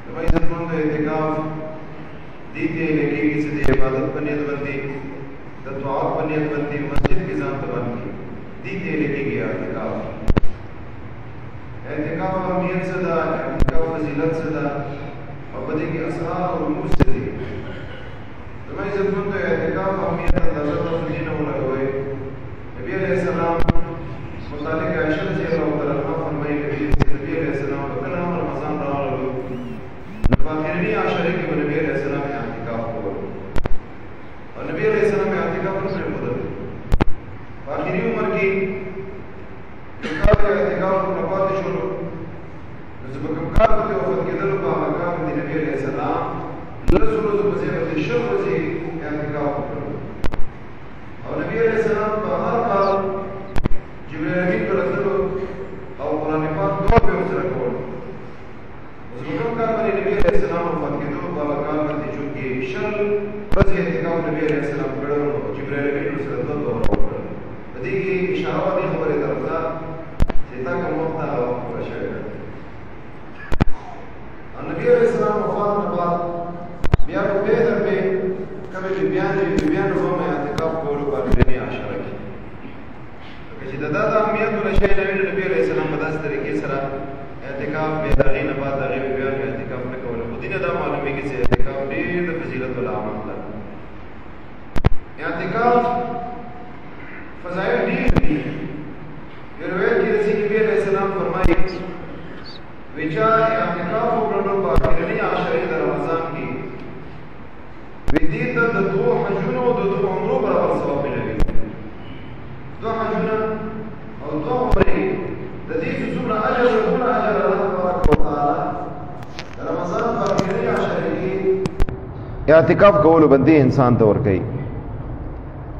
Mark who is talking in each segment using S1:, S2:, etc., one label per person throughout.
S1: زما عزتمندو اعتکاف دې ته لګېږي چې د عبادت په نیت باندې د طاعت په نیت باندې مسجد کې ځان ته باندې دې ته لګېږي اعتکاف. اعتکاف اهمیت څه ده؟ اعتکاف فضیلت څه ده؟ او په دې کې اسرار او رموز څه دي؟ زما عزتمندو اعتکاف اهمیت اندازه تاسو دې نه ولګوئ. نبي علیہ السلام متعلق عائشہ رضی اللہ تعالی عنہا فرمایي نبی علیہ السلام په کله رمضان راغلو نو په اخرنی عشره کې نبی علیہ السلام اعتکاف کول او نبی علیہ السلام اعتکاف نه کول. په اخري عمر کې کار اعتکاف نه پاتې شو نو چې په کوم کار کې وفات کېدل په هغه کار باندې نبی علیہ السلام لږ ورځې په ځای باندې شل ورځې اعتکاف وکړ او نبی علیہ السلام په هر کال جبرائیل امین پر راتلو او قرآن پاک دعا په ورسره کول. اوس په کوم کار باندې نبی علیہ السلام وفات کېدو په هغه کال باندې چونکې شل ورځې اعتکاف نبی علیہ السلام کړی نو جبرائیل امین ورسره دعا وکړه. په دې کې اشاره دې خبرې طرف ته چې تا کوم وخت هغه وخت پوره شوی دی. نبی علیہ السلام وفات نه بعد بیا په بهتر به کومې بیبیانو به مې اعتکاف کولو په اخرنۍ عشره کې چې د دا د اهمیتونه شی نه وي نبي علیه السلام په داسې طریقې سره اعتکاف بیا د هغې نه بعد د هغې بیبیانو اعتکاف نه کوله. خو دې نه دا معلومېږي چې اعتکاف ډېر د فضیلت العمل ده. اعتکاف فضایل ډېر دي. یو روایت کې راځي نبي علیه السلام فرمایي وی چا اعتکاف وکړلو په اخرنۍ عشرې د رمضان کې وی دې ته د دوو حجونو او د دوو عمرو برابر ثواب ملوي. دو حجونه او دو عمرې د دې چې څومره اجر او څومره اجر الله تبارک وتعالی د رمضان په اخرنۍ عشرې کې اعتکاف کولو باندې انسان ته ورکوي.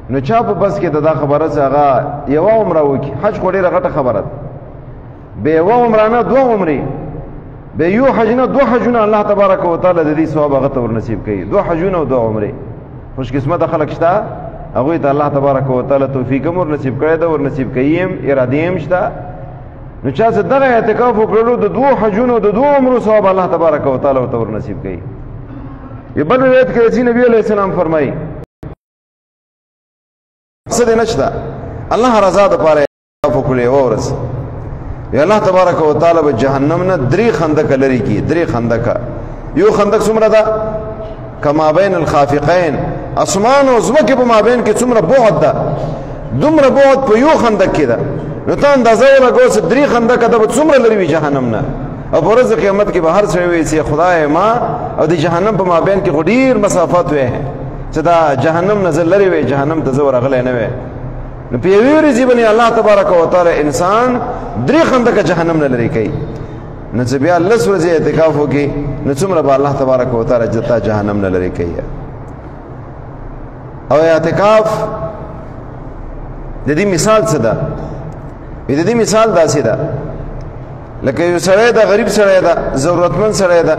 S1: نو چا په بس کې دا خبره چې هغه یوه عمره وکړي، حج خو ډېره غټه خبره ده، به یوه عمره نه دوه عمرې، به یو حج نه دو حجونه الله تبارک وتعالی د دې ثواب هغه ته ورنصیب کوي. دو حجونه او دو عمرې. خوش قسمته خلک شته هغوی ته الله تبارک وتعالی توفیق هم ورنصیب کړی ده، ورنصیب کوي هم، ارادې هم شته. نو چا چې دغه اعتکاف وکړلو د دوو حجونو د دوو عمرو ثواب الله تبارک وتعالی ورته ورنصیب کوي. یو بل روایت کې راځي نبي علیه السلام فرمایي څه دی نشته الله رضا دپاره اعتکاف وکړو یوه ورځ الله تبارک وتعالی به جهنم نه درې خندقه لرې کړي. درې خندقه. یو خندق څومره ده؟ کما بین الخافقین، اسمان او ځمکې په مابین کې څومره بعد ده، دومره بعد په یو خندق کې ده. نو ته اندازه ولګوه چې درې خندقه ده به څومره لرې وي جهنم نه. او په ورځ د قیامت کې به هر سړی وایي چې خدای ما او د جهنم په مابین کې خو ډېر مسافت وی چې دا جهنم نه زه لرې وی، جهنم ته زه ورغلی نه وی. نو په یوې ورځې باندې الله تبارک وتعالی انسان درې خندقه جهنم نه لرې کوي. نو چې بیا لس ورځې اعتکاف وکړي نو څومره به الله تبارک وتعالی جتا جهنم نه لرې کوي. او اعتکاف د دې مثال څه ده؟ د دې مثال داسې ده لکه یو سړی ده، غریب سړی ده، ضرورتمند سړی ده،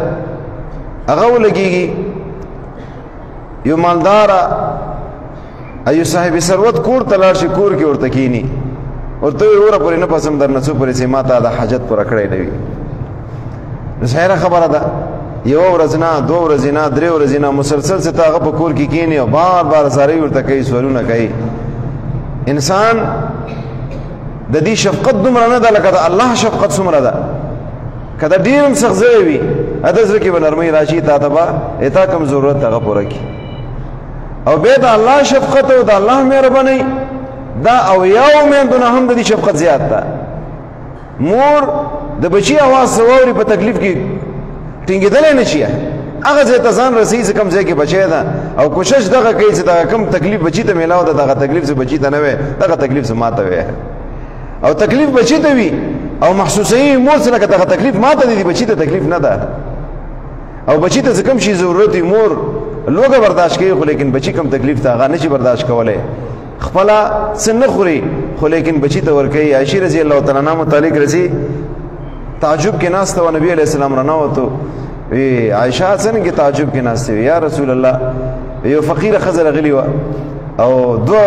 S1: هغه ولګېږي یو مالداره ایو صاحب ثروت کور ته لاړ شي، کور کې ورته کښېني، ورته وایي وره پورې نه پسم درنه څو پورې چې ما تا د حاجت پوره کړی نه وي. نو ظاهره خبره ده یوه ورځ نه، دوه ورځې نه، درې ورځې نه، مسلسل چې ته هغه په کور کې کښېني او بار بار زارۍ ورته کوي، سوالونه کوي. انسان د دې شفقت دومره نه ده لکه د الله شفقت څومره ده. که دا ډېر هم سختځای وي د زړه کې به نرمۍ راشي، تا ته به تا کوم ضرورت هغه پوره کړي. او بیا د الله شفقت او د الله مهربانۍ دا او یو میندو نه هم د دې شفقت زیات ده. مور د بچي اواز واوري په تکلیف کې ټینګېدلی نه شي، هغه ځای ته ځان رسوي چې کوم ځای کې بچی ده، او کوشش دغه کوي چې دغه کوم تکلیف بچي ته میلاو ده دغه تکلیف چې بچي ته نه وي، دغه تکلیف چې ما ته وي. او تکلیف بچی ته وي او محسوسوي مور څه لکه دغه تکلیف ما ته دی، بچي ته تکلیف نه ده. او بچی ته څه کوم شي ضرورت وي مور لوږه برداشت کوي، خو لیکن بچی کوم تکلیف ته هغه نه شي برداشت کولی. خپله څه نه خوري خو لیکن بچی ته ورکوي. عایشې رضی الله تعالی عنها متعلق راځي تعجب کې ناسته وه، نبي علیه السلام رانوتو، وی عایشه څنګه تعجب کې ناستې وي؟ یا رسول الله یو فقیره ښځه راغلې وه او دوه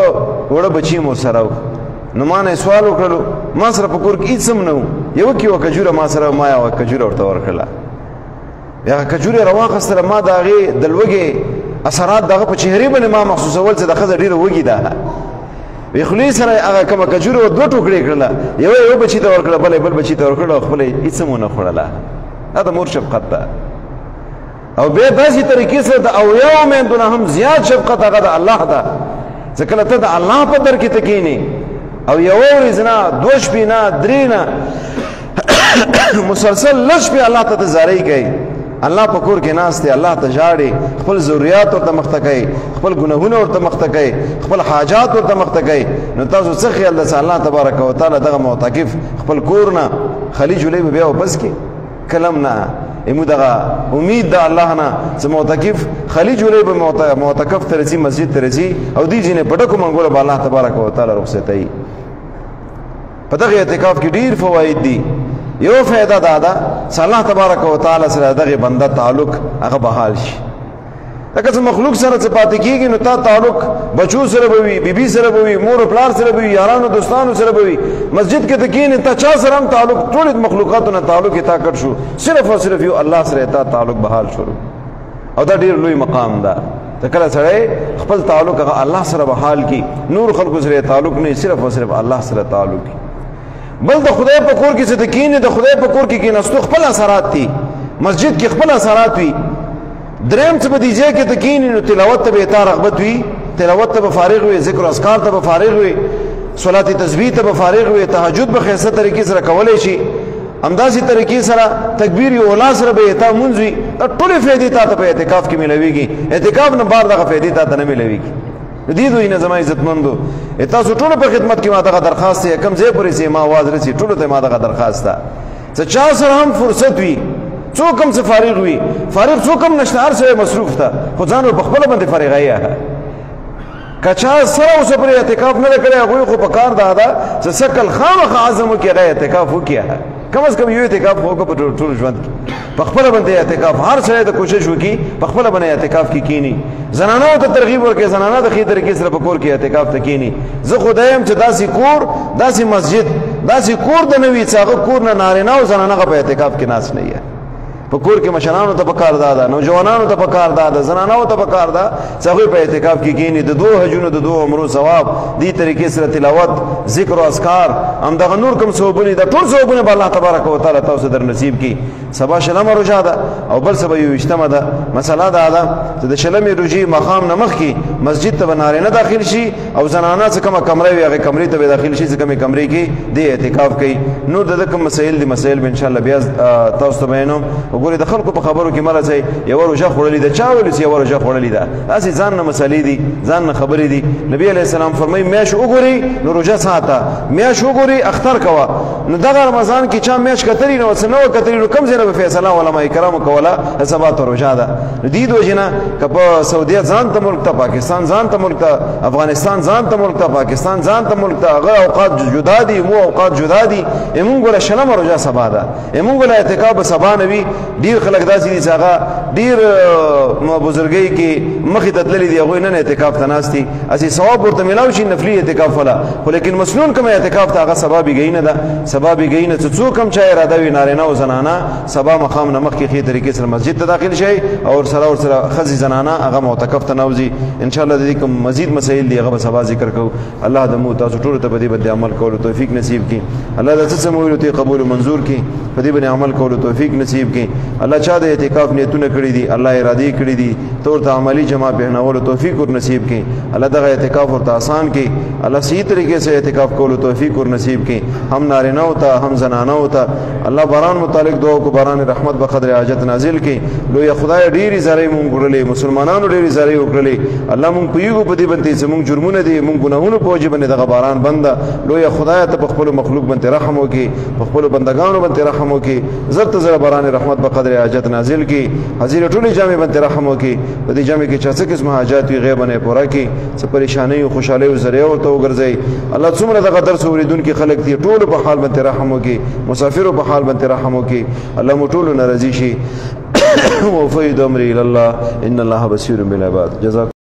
S1: وړه بچي مو سره و. نو ما نه سوال وکړلو، ما سره په کور کې هېڅ هم نه و، یوه کې یوه کجوره ما سره، ما یوه کجوره ورته ورکړله. یا کجوري راواخستله ما د هغې د لوږې اثرات دغه په چهرې باندې ما محسوسول چې د ښځه ډېره وږې ده وی خولې سره هغه کومه کجوره دوه ټوکړې کړله یو بچي ته ورکړه بل بچي ته ورکړه او خپله یې هېڅ هم ونه خوړله دا د مور شفقت ده او بیا داسې طریقې سره د اولیاو میندو نه هم زیات شفقت هغه د الله ده چې کله ته د الله په در کې ته کښېنې او یوه ورځ نه دوه شپې نه درې نه مسلسل لږ شپې الله ته ته زارۍ کوي الله په کور کې ناست دی الله ته ژاړي خپل ضرورت ورته مخته کوي خپل ګناهونه ورته مخته کوي خپل حاجات ورته مخته کوي نو تاسو څه خیال ده چې الله تبارک وتعالی دغه معتکف خپل کور نه خلی جولی به بیا واپس کړي کلم نه امو دغه امید ده الله نه چې معتکف خلی جولی به معتکف ته رسي مسجد ته رسي او دې ځینې پټکو منګوله به الله تبارک وتعالی رخصتوي په دغه اعتکاف کې ډېر فواید دي یو فائدہ دا ده چې الله تبارک وتعالی سره دغه بنده تعلق هغه بحال شي لکه چې مخلوق سره څه پاتې کېږي نو تا تعلق بچو سره به وي بیبي سره به وي مور او پلار سره به وي یارانو دوستانو سره به وي مسجد کې ته کښېنې تا چا سره هم تعلق ټولې مخلوقاتو نه تعلق یې تا کټ شو صرف او صرف یو الله سره تا تعلق بحال شروع او دا ډېر لوی مقام ده ته کله سړی خپل تعلق هغه الله سره بحال کړي نور خلکو سره تعلق نه صرف او صرف الله سره تعلق کړي بل د خدای په کور کې چې ته کښېنې د خدای په کور کې کښېناستو خپل اثرات دي مسجد کې خپل اثرات وي دریم څه په دې ځای کې ته کښېنې نو تلاوت ته به تا رغبت وي تلاوت ته به فارغ وي ذکر و اذکار ته به فارغ وي صلات تسبیح ته به فارغ وي تهجد به ښایسته طریقې سره کولی شي همداسې طریقې سره تکبیر اولا سره به تا مونځ وي دا ټولې فایدې تا ته په اعتکاف کې میلاویږي اعتکاف نه بار دغه فایدې تا ته نه میلاویږي دې دوی نه زما عزتمندو تاسو ټولو په خدمت کې ما دغه درخواست دی کوم ځای پورې چې ما آواز رسي ټولو ته ما دغه درخواست ده چې چا سره هم فرصت وي څوک هم څه فارغ وي فارغ څوک هم نشته هر سړی مصروف ده خو ځان په خپله باندې فارغوي که چا سره اوسه پرې اعتکاف نه ده کړی هغوی خو په کار دا ده چې څه کل خامخا عزم وکړي هغه اعتکاف وکړي کم از کم یو اعتکاف وکړه په ټول ژوند په خپله باندې اعتکاف هر سړی د کوشش وکړي په خپله باندې اعتکاف کې کښېني زنانو ته ترغیب ورکړي زنانه د ښې طریقې سره په کور کې اعتکاف ته کښېني زه خو دا یم چې داسې کور داسې مسجد داسې کور د نه وي چې هغه کور نه نارینه او زنانه په اعتکاف کې ناست نه وي په کور کې مشرانو ته پکار ده نوجوانانو ته پکار ده زنانو ته پکار ده چې هغوی په اعتکاف کې کښېني د دوه حجونو د دوه عمرو ثواب دې طریقې سره تلاوت ذکر او اذکار همدغه نور کوم ثوابونه دا ټول ثوابونه به الله تبارک وتعالی تاسو در نصیب کړي سبا شلمه روژه ده او بل سبا یوویشتمه ده مسله دا ده چې د شلمې روژې ماښام نه مخکې مسجد ته به نارینه داخل شي او زنانه څه کومه کمره وي هغې کمرې ته به داخل شي چې کومې کمرې کې دې اعتکاف کوي نور د ده کوم مسایل دي مسایل به انشاءالله بیا تاسو ته بیانوم وګورئ د خلکو په خبرو کې مه راځئ یوه روژه خوړلې ده چا ویلي چې یوه روژه خوړلې ده داسې ځان نه مسلې دي ځان نه خبرې دي نبي علیه السلام فرمایي میاشت وګورئ نو روژه ساته میاشت وګورئ اختر کوه نو دغه رمضان کې چا میاشت کتلي نو څه نه وه کتلي نو کوم ځای نه به فیصله علما کرامو کوله د سبا ته روژه ده نو دې وجې نه که په سعودیه ځان ته ملک ته پاکستان ځان ته ملک ته افغانستان ځان ته ملک ته پاکستان ځان ته ملک ته هغه اوقات جدا دي مو اوقات جدا دي مونږ ګوره شلمه روژه سبا ده مونږ ګوره اعتکاف به سبا نه وي ډېر خلک داسې دي چې هغه ډېر بزرګۍ کې مخې ته تللي دي هغوی نن اعتکاف ته ناست دي هسې ثواب ورته میلاو شي نفلي اعتکاف والا خو لیکن مسنون کوم اعتکاف ته هغه سبا بېګۍ نه ده سبا بېګۍ نه چې څوک هم چا اراده وي نارینه او زنانه سبا مقام نه مخکې ښې طریقې سره مسجد ته داخل شئ او ورسره ښځې زنانه هغه معتکف ته نوځي انشاءالله د دې کوم مزید مسایل دي هغه به سبا ذکر کوو الله د مو تاسو ټولو ته په دې باندې عمل کولو توفیق نصیب کړي الله د څه څه مو ویلو ته قبول منظور کړي په دې باندې عمل کولو توفیق نصیب کړي الله چا د اعتکاف نیتونه کړي دي الله ارادې کړي دي تور ته عملی جمع پهنولو توفیق ور نصیب کړي الله دغه اعتکاف ورته آسان کړي الله صحیح طریقې سره اعتکاف کولو توفیق ور نصیب کړي هم نارینه او ته هم زنانه او ته الله باران متعلق دعا کو باران رحمت به قدر حاجت نازل کړي لوی خدای ډېرې زارۍ مونږ وکړلې مسلمانانو ډېرې زارۍ وکړلې الله مونږ پوهېږو په دې باندې چې مونږ جرمونه دي مونږ ګناهونو په وجې باندې دغه باران بند ده لوی خدای ته په خپلو مخلوق باندې رحم وکړي په خپلو بندګانو باندې رحم وکړي زر ته زره باران رحمت به قدر حاجت نازل کړي حاضر ټولې جامې باندې رحم وکړي په دې جامې کې چې څه قسمه حاجات وي غیبه نه پوره کړي څه پریشانۍ او خوشحالۍ او ذریعه ورته وګرځوي الله څومره دغه درس اورېدونکي خلک دي ټولو په حال باندې رحم وکړي مسافرو په حال باندې رحم وکړي الله مو ټولو نه راضي شي وفوض امري الى الله ان الله بصير بالعباد جزاكم